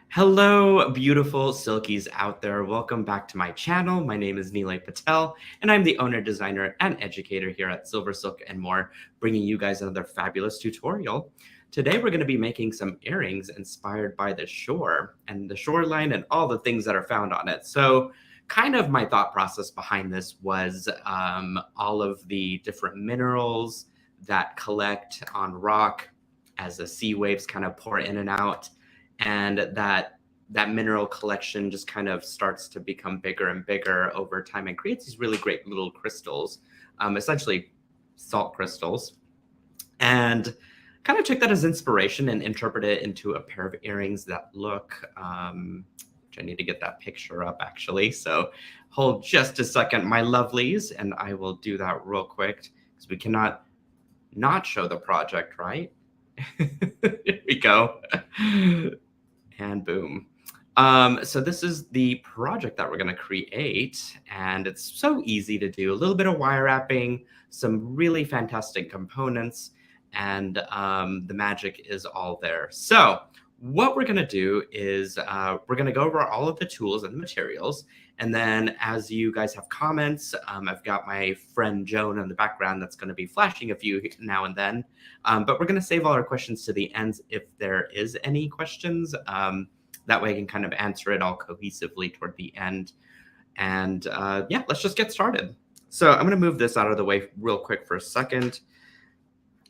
Hello, beautiful silkies out there. Welcome back to my channel. My name is Nilay Patel, and I'm the owner, designer, and educator here at Silver Silk and More, bringing you guys another fabulous tutorial. Today, we're going to be making some earrings inspired by the shore and the shoreline and all the things that are found on it. So, kind of my thought process behind this was all of the different minerals that collect on rock as the sea waves kind of pour in and out, and that mineral collection just kind of starts to become bigger and bigger over time and creates these really great little crystals, essentially salt crystals, and kind of took that as inspiration and interpret it into a pair of earrings that look which I need to get that picture up actually, so hold just a second, my lovelies, and I will do that real quick because we cannot not show the project, right? Here we go. And boom. So this is the project that we're going to create, and it's so easy to do. A little bit of wire wrapping, some really fantastic components, and the magic is all there. So what we're going to do is we're going to go over all of the tools and the materials. And then as you guys have comments, I've got my friend Joan in the background that's going to be flashing a few now and then. But we're going to save all our questions to the end if there is any questions. That way I can kind of answer it all cohesively toward the end. And yeah, let's just get started. So I'm going to move this out of the way real quick for a second.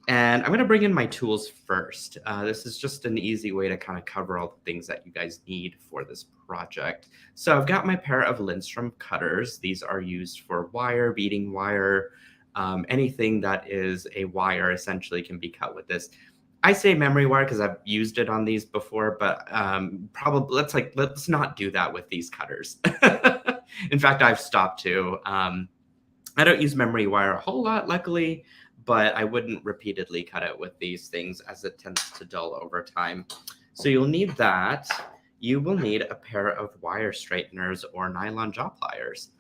And I'm going to bring in my tools first. This is just an easy way to kind of cover all the things that you guys need for this project. So I've got my pair of Lindstrom cutters. These are used for wire, beading wire, anything that is a wire essentially can be cut with this. I say memory wire because I've used it on these before, but probably let's not do that with these cutters. In fact, I've stopped to. I don't use memory wire a whole lot, luckily, but I wouldn't repeatedly cut it with these things as it tends to dull over time. So you'll need that. You will need a pair of wire straighteners or nylon jaw pliers.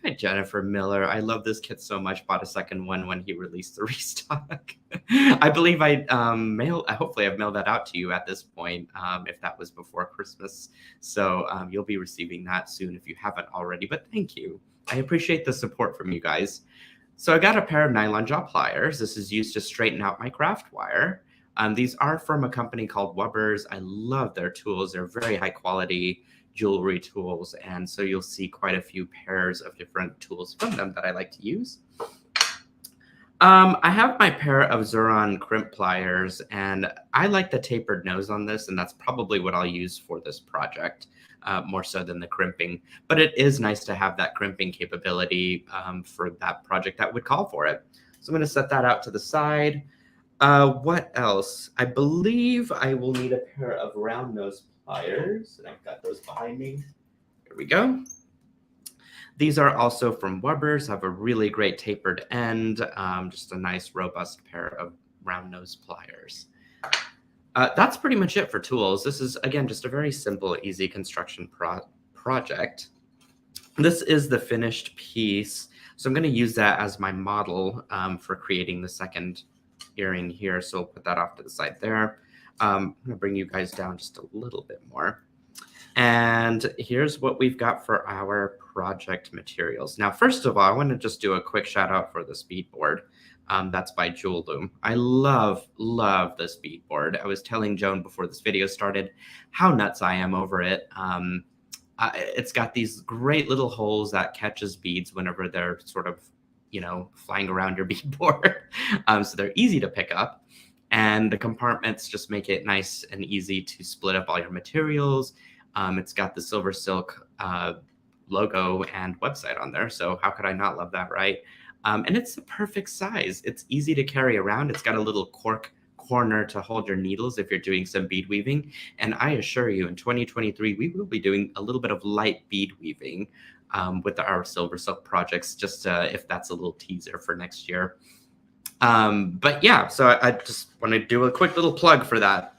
Hi, Jennifer Miller. I love this kit so much. Bought a second one when he released the restock. I believe hopefully I've mailed that out to you at this point, if that was before Christmas. So you'll be receiving that soon if you haven't already, but thank you. I appreciate the support from you guys. So I got a pair of nylon jaw pliers. This is used to straighten out my craft wire. These are from a company called Wubbers. I love their tools. They're very high quality jewelry tools, and so you'll see quite a few pairs of different tools from them that I like to use. I have my pair of Zuron crimp pliers, and I like the tapered nose on this, and that's probably what I'll use for this project, more so than the crimping. But it is nice to have that crimping capability for that project that would call for it. So I'm going to set that out to the side. What else? I believe I will need a pair of round nose pliers, and I've got those behind me. Here we go. These are also from Wubbers, have a really great tapered end, just a nice robust pair of round nose pliers. That's pretty much it for tools. This is, again, just a very simple, easy construction project. This is the finished piece, so I'm going to use that as my model for creating the second earring here, so I'll put that off to the side there. I'm going to bring you guys down just a little bit more. And here's what we've got for our project materials. Now, first of all, I want to just do a quick shout out for this bead board. That's by Jewel Loom. I love this bead board. I was telling Joan before this video started how nuts I am over it. It's got these great little holes that catches beads whenever they're sort of, flying around your bead board. So they're easy to pick up. And the compartments just make it nice and easy to split up all your materials. It's got the Silver Silk logo and website on there, so how could I not love that, right? And it's the perfect size. It's easy to carry around. It's got a little cork corner to hold your needles if you're doing some bead weaving. And I assure you, in 2023, we will be doing a little bit of light bead weaving with our Silver Silk projects, just if that's a little teaser for next year. But yeah, so I just want to do a quick little plug for that.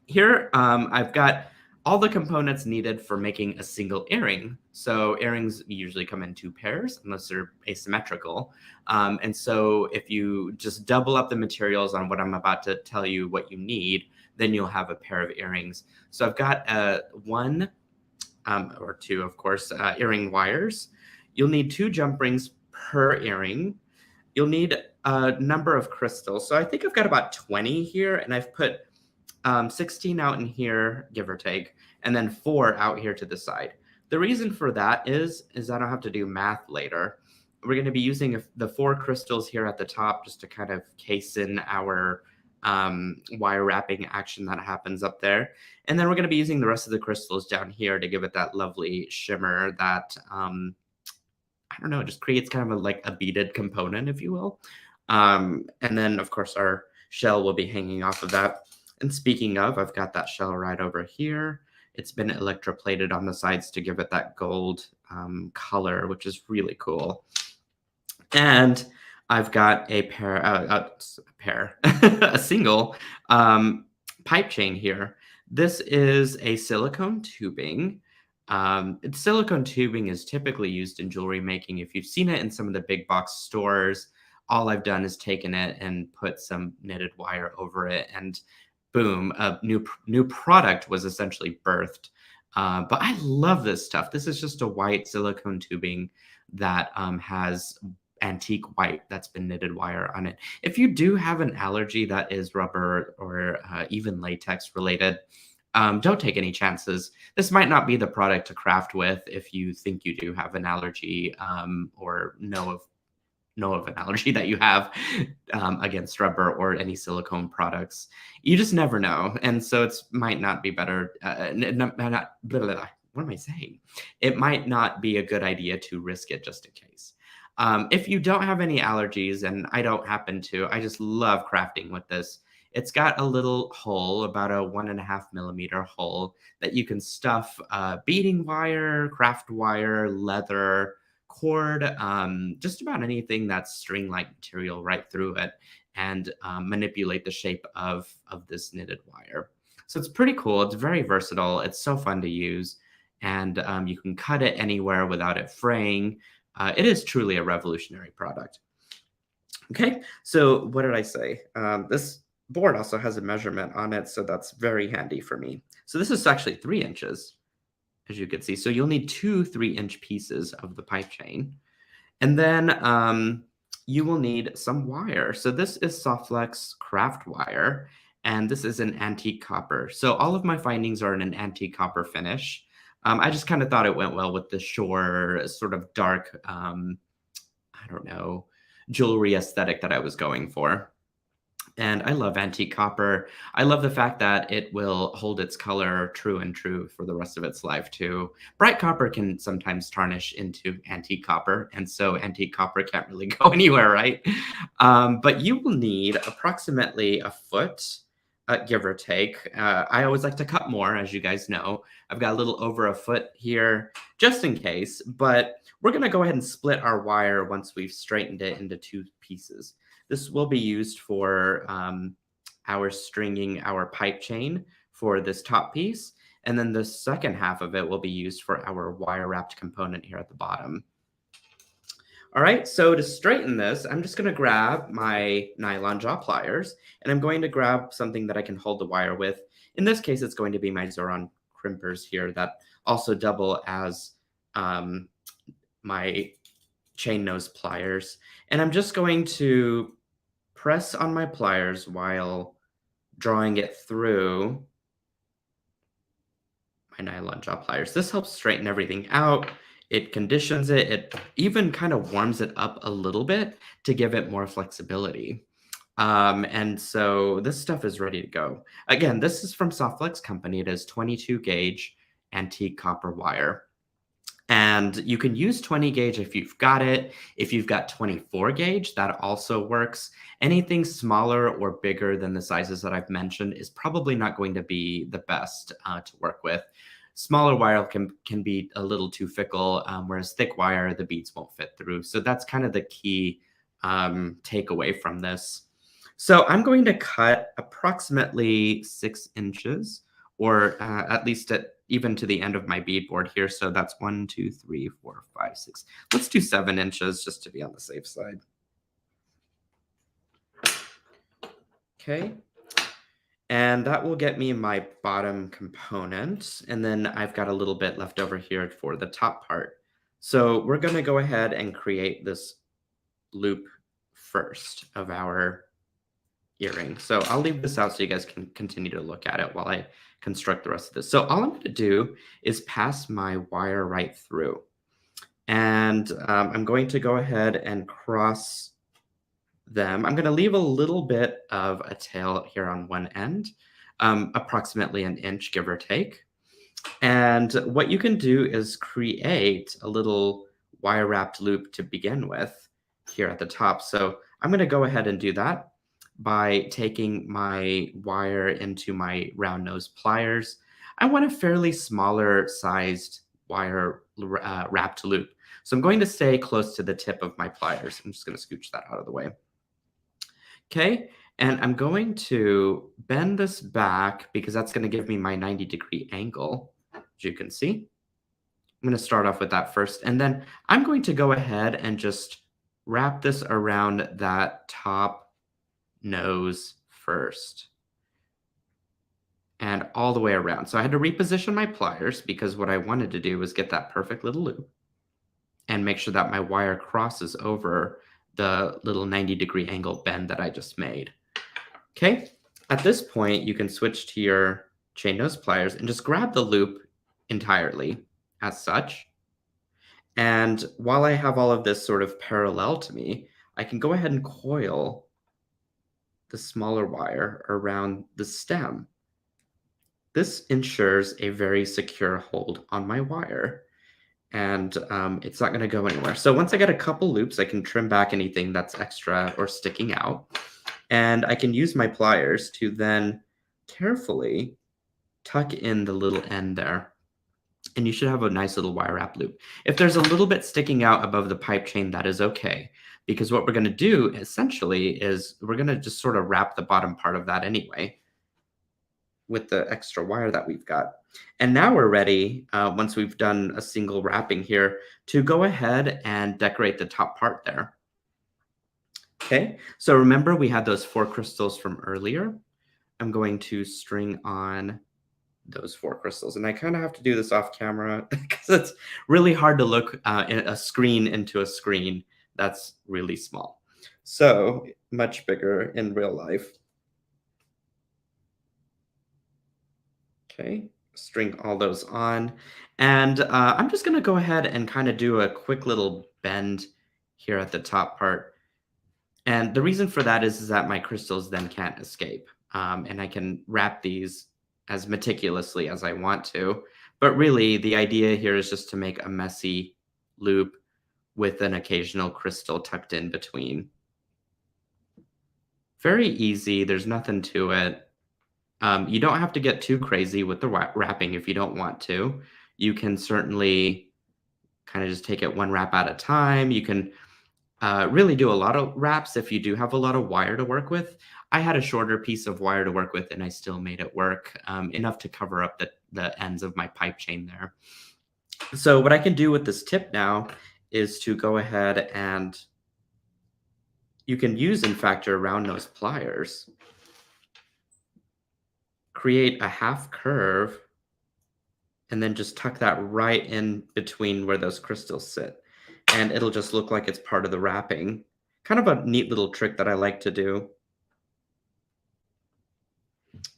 Here, I've got all the components needed for making a single earring. So earrings usually come in 2 pairs unless they're asymmetrical. And so if you just double up the materials on what I'm about to tell you what you need, then you'll have a pair of earrings. So I've got one or two, of course, earring wires. You'll need 2 jump rings per earring. You'll need a number of crystals. So I think I've got about 20 here, and I've put 16 out in here, give or take, and then 4 out here to the side. The reason for that is I don't have to do math later. We're going to be using the 4 crystals here at the top just to kind of case in our wire wrapping action that happens up there. And then we're going to be using the rest of the crystals down here to give it that lovely shimmer that, I don't know, just creates kind of like a beaded component, if you will. And then, of course, our shell will be hanging off of that. And speaking of, I've got that shell right over here. It's been electroplated on the sides to give it that gold color, which is really cool. And I've got a a single pipe chain here. This is a silicone tubing. Silicone tubing is typically used in jewelry making. If you've seen it in some of the big box stores, all I've done is taken it and put some knitted wire over it, and boom, a new product was essentially birthed. But I love this stuff. This is just a white silicone tubing that has antique white that's been knitted wire on it. If you do have an allergy that is rubber or even latex related, don't take any chances. This might not be the product to craft with if you think you do have an allergy or know of an allergy that you have against rubber or any silicone products. You just never know. And so it might not be better. What am I saying? It might not be a good idea to risk it just in case. If you don't have any allergies, and I don't happen to, I just love crafting with this. It's got a little hole, about a 1.5 millimeter hole that you can stuff beading wire, craft wire, leather, cord, just about anything that's string-like material right through it, and manipulate the shape of this knitted wire. So it's pretty cool. It's very versatile. It's so fun to use, and you can cut it anywhere without it fraying. It is truly a revolutionary product. Okay, so what did I say? This board also has a measurement on it, so that's very handy for me. So this is actually 3 inches, as you can see. So you'll need 2 3-inch pieces of the pipe chain. And then you will need some wire. So this is Softflex craft wire, and this is an antique copper. So all of my findings are in an antique copper finish. I just kind of thought it went well with the shore, sort of dark, I don't know, jewelry aesthetic that I was going for. And I love antique copper. I love the fact that it will hold its color true and true for the rest of its life too. Bright copper can sometimes tarnish into antique copper, and so antique copper can't really go anywhere, right? But you will need approximately a foot, give or take. I always like to cut more, as you guys know. I've got a little over a foot here, just in case, but we're gonna go ahead and split our wire once we've straightened it into 2 pieces. This will be used for our stringing our pipe chain for this top piece. And then the second half of it will be used for our wire wrapped component here at the bottom. All right, so to straighten this, I'm just gonna grab my nylon jaw pliers, and I'm going to grab something that I can hold the wire with. In this case, it's going to be my Zoron crimpers here that also double as my chain nose pliers. And I'm just going to press on my pliers while drawing it through my nylon jaw pliers. This helps straighten everything out. It conditions it. It even kind of warms it up a little bit to give it more flexibility. And so this stuff is ready to go. Again, this is from Softflex Company. It is 22 gauge antique copper wire. And you can use 20 gauge if you've got it. If you've got 24 gauge, that also works. Anything smaller or bigger than the sizes that I've mentioned is probably not going to be the best to work with. Smaller wire can be a little too fickle, whereas thick wire, the beads won't fit through. So that's kind of the key takeaway from this. So I'm going to cut approximately 6 inches, or at least even to the end of my beadboard here. So that's 1, 2, 3, 4, 5, 6. Let's do 7 inches just to be on the safe side. Okay. And that will get me my bottom component. And then I've got a little bit left over here for the top part. So we're going to go ahead and create this loop first of our earring. So I'll leave this out so you guys can continue to look at it while I construct the rest of this. So all I'm going to do is pass my wire right through. And I'm going to go ahead and cross them. I'm going to leave a little bit of a tail here on one end, approximately an inch, give or take. And what you can do is create a little wire wrapped loop to begin with here at the top. So I'm going to go ahead and do that by taking my wire into my round nose pliers. I want a fairly smaller sized wire wrapped loop. So I'm going to stay close to the tip of my pliers. I'm just going to scooch that out of the way. Okay, and I'm going to bend this back because that's going to give me my 90-degree angle, as you can see. I'm going to start off with that first, and then I'm going to go ahead and just wrap this around that top nose first and all the way around. So I had to reposition my pliers because what I wanted to do was get that perfect little loop and make sure that my wire crosses over the little 90-degree angle bend that I just made. Okay, at this point, you can switch to your chain nose pliers and just grab the loop entirely as such. And while I have all of this sort of parallel to me, I can go ahead and coil the smaller wire around the stem. This ensures a very secure hold on my wire, and it's not going to go anywhere. So once I get a couple loops, I can trim back anything that's extra or sticking out. And I can use my pliers to then carefully tuck in the little end there. And you should have a nice little wire wrap loop. If there's a little bit sticking out above the pipe chain, that is okay. Because what we're going to do essentially is we're going to just sort of wrap the bottom part of that anyway with the extra wire that we've got. And now we're ready, once we've done a single wrapping here, to go ahead and decorate the top part there. Okay, so remember we had those 4 crystals from earlier. I'm going to string on those 4 crystals. And I kind of have to do this off camera because it's really hard to look in a screen into a screen that's really small. So much bigger in real life. Okay, string all those on. And I'm just going to go ahead and kind of do a quick little bend here at the top part. And the reason for that is that my crystals then can't escape. And I can wrap these as meticulously as I want to. But really, the idea here is just to make a messy loop with an occasional crystal tucked in between. Very easy. There's nothing to it. You don't have to get too crazy with the wrapping if you don't want to. You can certainly kind of just take it one wrap at a time. You can really do a lot of wraps if you do have a lot of wire to work with. I had a shorter piece of wire to work with and I still made it work, enough to cover up the ends of my pipe chain there. So what I can do with this tip now is to go ahead and you can use, in fact, your round nose pliers. Create a half curve and then just tuck that right in between where those crystals sit. And it'll just look like it's part of the wrapping. Kind of a neat little trick that I like to do.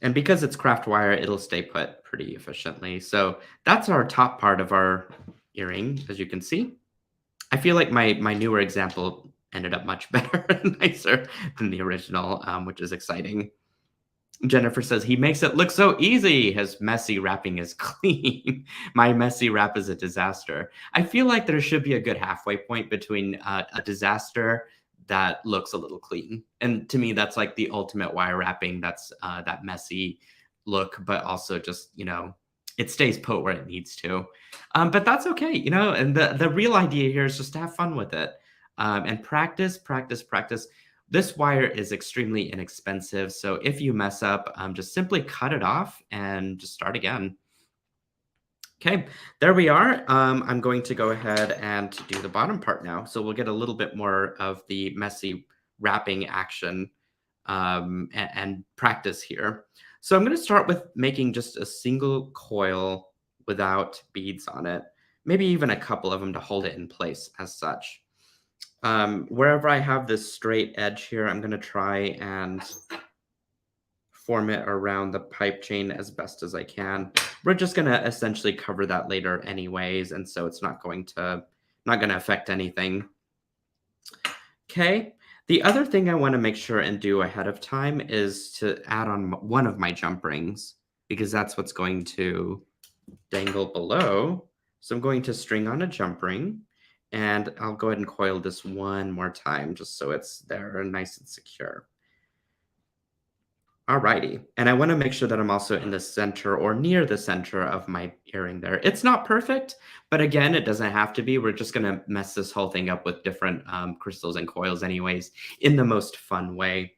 And because it's craft wire, it'll stay put pretty efficiently. So that's our top part of our earring, as you can see. I feel like my newer example ended up much better and nicer than the original, which is exciting. Jennifer says, he makes it look so easy. His messy wrapping is clean. My messy wrap is a disaster. I feel like there should be a good halfway point between a disaster that looks a little clean. And to me, that's like the ultimate wire wrapping. That's that messy look, but also just, it stays put where it needs to. But that's okay, and the real idea here is just to have fun with it and practice, practice, practice. This wire is extremely inexpensive, so if you mess up, just simply cut it off and just start again. Okay, there we are. I'm going to go ahead and do the bottom part now. So we'll get a little bit more of the messy wrapping action and practice here. So I'm going to start with making just a single coil without beads on it, maybe even a couple of them to hold it in place as such. Wherever I have this straight edge here, I'm going to try and form it around the pipe chain as best as I can. We're just going to essentially cover that later anyways, and so it's not going to affect anything. Okay. The other thing I want to make sure and do ahead of time is to add on one of my jump rings, because that's what's going to dangle below. So I'm going to string on a jump ring, and I'll go ahead and coil this one more time just so it's there and nice and secure. Alrighty. And I want to make sure that I'm also in the center or near the center of my earring there. It's not perfect, but again, it doesn't have to be. We're just going to mess this whole thing up with different crystals and coils anyways, in the most fun way.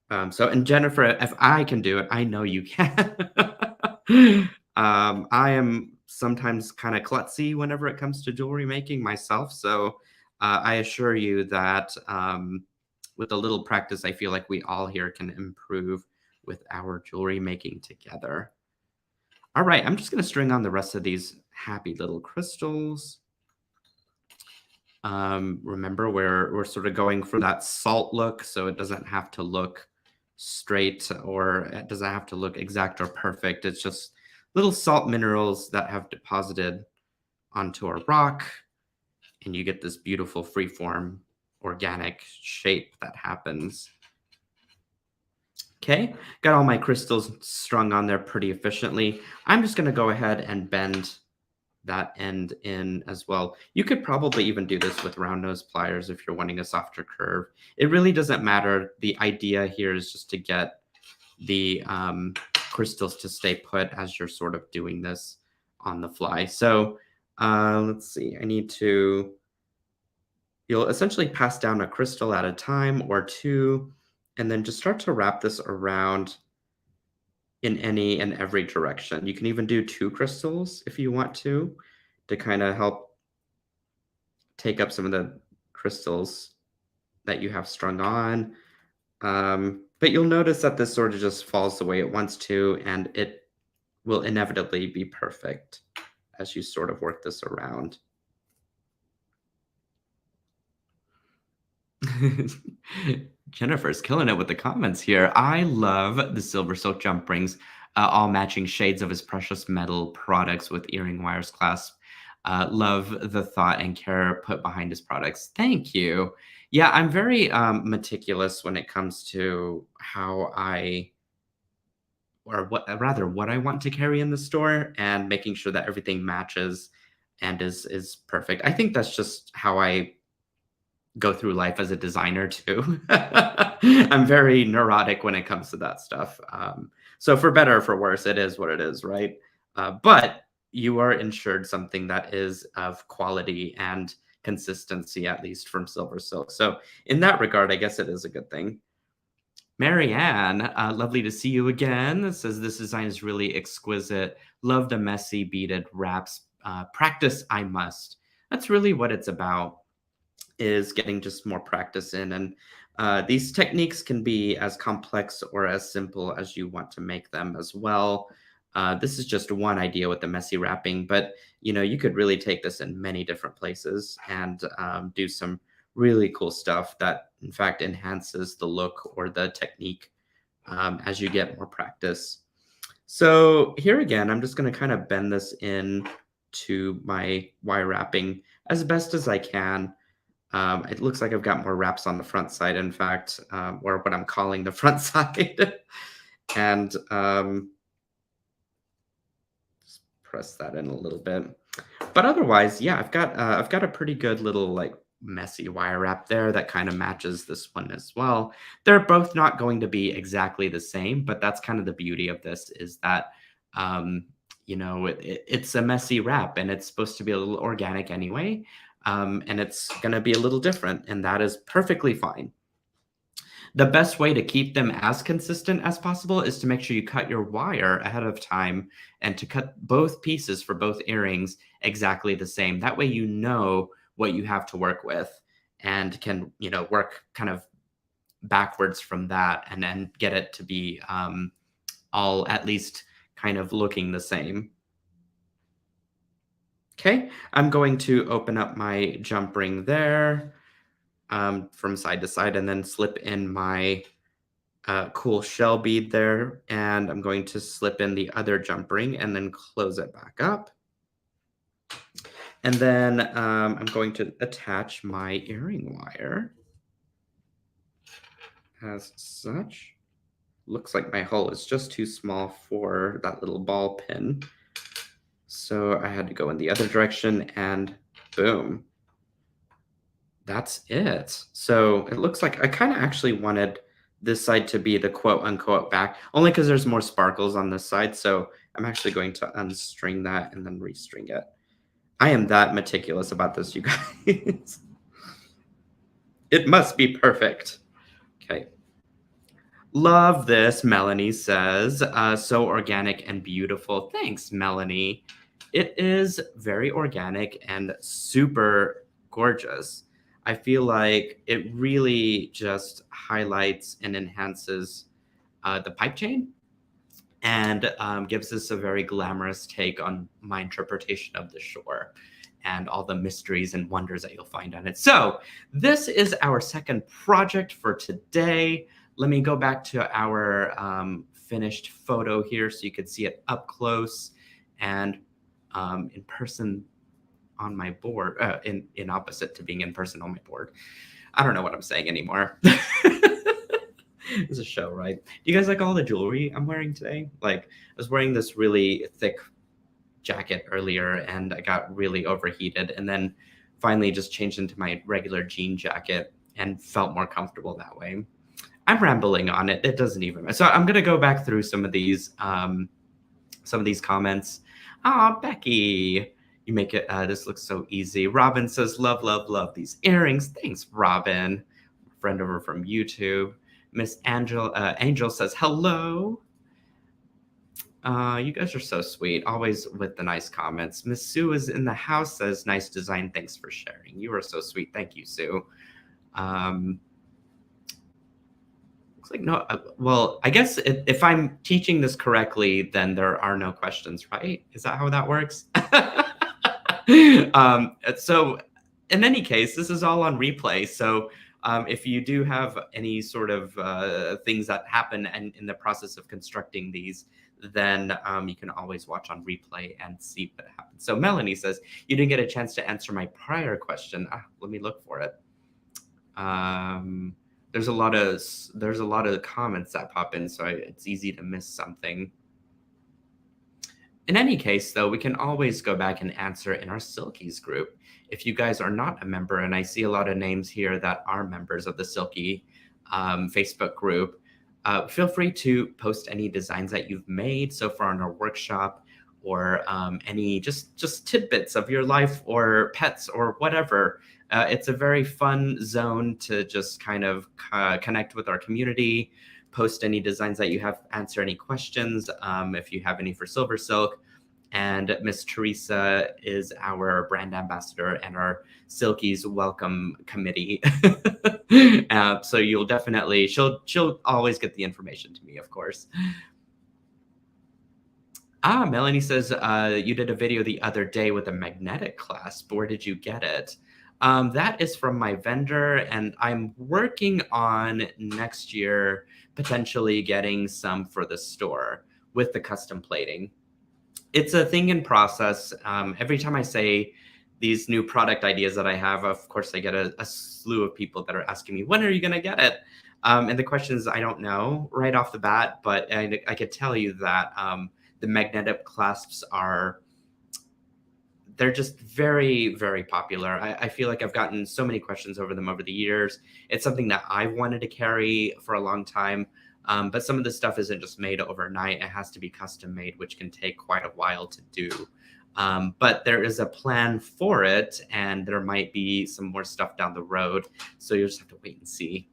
And Jennifer, if I can do it, I know you can. I am sometimes kind of klutzy whenever it comes to jewelry making myself. So I assure you that with a little practice, I feel like we all here can improve with our jewelry making together. All right, I'm just going to string on the rest of these happy little crystals. Remember, we're sort of going for that salt look, so it doesn't have to look straight, or it doesn't have to look exact or perfect. It's just little salt minerals that have deposited onto a rock, and you get this beautiful freeform organic shape that happens. Okay, got all my crystals strung on there pretty efficiently. I'm just going to go ahead and bend that end in as well. You could probably even do this with round nose pliers if you're wanting a softer curve. It really doesn't matter. The idea here is just to get the crystals to stay put as you're sort of doing this on the fly. So let's see, you'll essentially pass down a crystal at a time or two, and then just start to wrap this around in any and every direction. You can even do 2 crystals if you want to kind of help take up some of the crystals that you have strung on. But you'll notice that this sort of just falls the way it wants to, and it will inevitably be perfect as you sort of work this around. Jennifer's killing it with the comments here. I love the silver silk jump rings, all matching shades of his precious metal products with earring wires clasp. Love the thought and care put behind his products. Thank you. Yeah, I'm very meticulous when it comes to how what I want to carry in the store, and making sure that everything matches and is perfect. I think that's just how I go through life as a designer too. I'm very neurotic when it comes to that stuff. So for better or for worse, it is what it is, right? But you are ensured something that is of quality and consistency, at least from Silver Silk. So in that regard, I guess it is a good thing. Marianne, lovely to see you again. It says this design is really exquisite. Love the messy beaded wraps. Practice I must. That's really what it's about, is getting just more practice in. And these techniques can be as complex or as simple as you want to make them as well. This is just one idea with the messy wrapping, but you could really take this in many different places and do some really cool stuff that in fact enhances the look or the technique as you get more practice. So here again, I'm just going to kind of bend this in to my wire wrapping as best as I can. It looks like I've got more wraps on the front side, in fact, or what I'm calling the front side. And just press that in a little bit. But otherwise, yeah, I've got a pretty good little like messy wire wrap there that kind of matches this one as well. They're both not going to be exactly the same, but that's kind of the beauty of this, is that it's a messy wrap, and it's supposed to be a little organic anyway. And it's going to be a little different, and that is perfectly fine. The best way to keep them as consistent as possible is to make sure you cut your wire ahead of time, and to cut both pieces for both earrings exactly the same. That way you know what you have to work with, and can work kind of backwards from that, and then get it to be all at least kind of looking the same. Okay, I'm going to open up my jump ring there, from side to side, and then slip in my cool shell bead there. And I'm going to slip in the other jump ring and then close it back up. And then I'm going to attach my earring wire as such. Looks like my hole is just too small for that little ball pin. So I had to go in the other direction and boom. That's it. So it looks like I kind of actually wanted this side to be the quote unquote back, only because there's more sparkles on this side. So I'm actually going to unstring that and then restring it. I am that meticulous about this, you guys. It must be perfect. Okay. Love this, Melanie says. So organic and beautiful. Thanks, Melanie. It is very organic and super gorgeous. I feel like it really just highlights and enhances the pipe chain and gives us a very glamorous take on my interpretation of the shore and all the mysteries and wonders that you'll find on it. So this is our second project for today. Let me go back to our finished photo here so you could see it up close and in person on my board, in opposite to being in person on my board. I don't know what I'm saying anymore. It's a show, right? Do you guys like all the jewelry I'm wearing today? Like, I was wearing this really thick jacket earlier and I got really overheated, and then finally just changed into my regular jean jacket and felt more comfortable that way. I'm rambling on it. It doesn't even matter. So I'm gonna go back through some of these comments. Ah, Becky, you make it. This looks so easy. Robin says, "Love, love, love these earrings." Thanks, Robin. Friend over from YouTube. Miss Angel says, "Hello." You guys are so sweet, always with the nice comments. Miss Sue is in the house, says, "Nice design. Thanks for sharing." You are so sweet. Thank you, Sue. Looks like no. Well, I guess if I'm teaching this correctly, then there are no questions, right? Is that how that works? So, in any case, this is all on replay. So, if you do have any sort of things that happen in the process of constructing these, then you can always watch on replay and see what happens. So, Melanie says, "You didn't get a chance to answer my prior question." Let me look for it. There's a lot of comments that pop in, so it's easy to miss something. In any case, though, we can always go back and answer in our Silkies group. If you guys are not a member, and I see a lot of names here that are members of the Silky Facebook group, feel free to post any designs that you've made so far in our workshop, or any just tidbits of your life or pets or whatever. It's a very fun zone to just kind of connect with our community, post any designs that you have, answer any questions if you have any for Silver Silk. And Miss Teresa is our brand ambassador and our Silkies welcome committee. So you'll definitely, she'll always get the information to me, of course. Melanie says, you did a video the other day with a magnetic clasp. Where did you get it? That is from my vendor, and I'm working on next year potentially getting some for the store with the custom plating. It's a thing in process. Every time I say these new product ideas that I have, of course, I get a slew of people that are asking me, when are you going to get it? And the question is, I don't know right off the bat, but I could tell you that the magnetic clasps they're just very, very popular. I feel like I've gotten so many questions over them over the years. It's something that I've wanted to carry for a long time. But some of this stuff isn't just made overnight. It has to be custom made, which can take quite a while to do. But there is a plan for it, and there might be some more stuff down the road. So you'll just have to wait and see.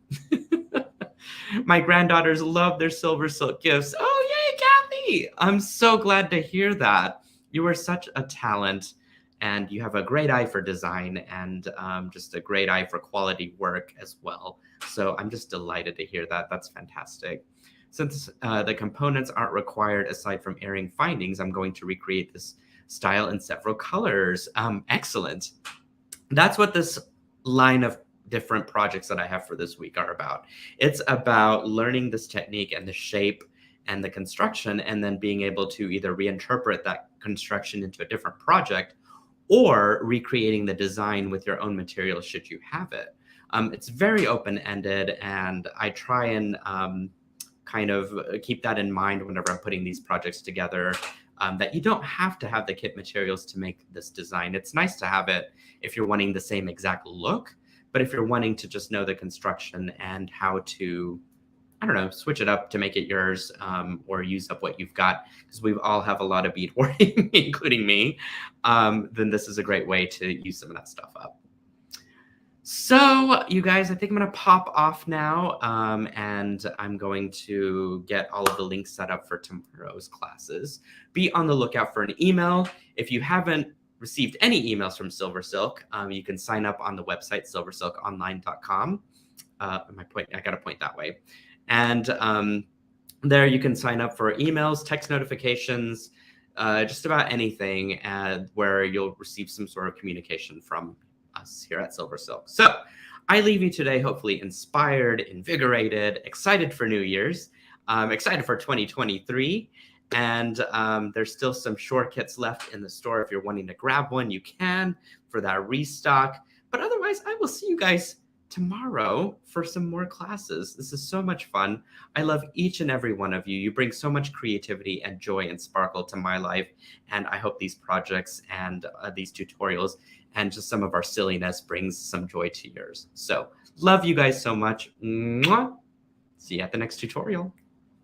My granddaughters love their Silver Silk gifts. Oh, yay, Kathy! I'm so glad to hear that. You are such a talent, and you have a great eye for design and just a great eye for quality work as well. So I'm just delighted to hear that. That's fantastic. Since the components aren't required aside from airing findings, I'm going to recreate this style in several colors. Excellent. That's what this line of different projects that I have for this week are about. It's about learning this technique and the shape and the construction, and then being able to either reinterpret that construction into a different project or recreating the design with your own materials should you have it. It's very open-ended, and I try and kind of keep that in mind whenever I'm putting these projects together, that you don't have to have the kit materials to make this design. It's nice to have it if you're wanting the same exact look, but if you're wanting to just know the construction and how to, I don't know, switch it up to make it yours, or use up what you've got, because we all have a lot of bead hoarding, including me, then this is a great way to use some of that stuff up. So, you guys, I think I'm going to pop off now, and I'm going to get all of the links set up for tomorrow's classes. Be on the lookout for an email. If you haven't received any emails from Silver Silk, you can sign up on the website, silversilkonline.com. I got to point that way. And there you can sign up for emails, text notifications, just about anything, where you'll receive some sort of communication from us here at Silver Silk. So I leave you today hopefully inspired, invigorated, excited for New Year's, excited for 2023. And there's still some shore kits left in the store. If you're wanting to grab one, you can for that restock. But otherwise, I will see you guys tomorrow for some more classes. This is so much fun. I love each and every one of you. You bring so much creativity and joy and sparkle to my life. And I hope these projects and these tutorials and just some of our silliness brings some joy to yours. So love you guys so much. Mwah. See you at the next tutorial.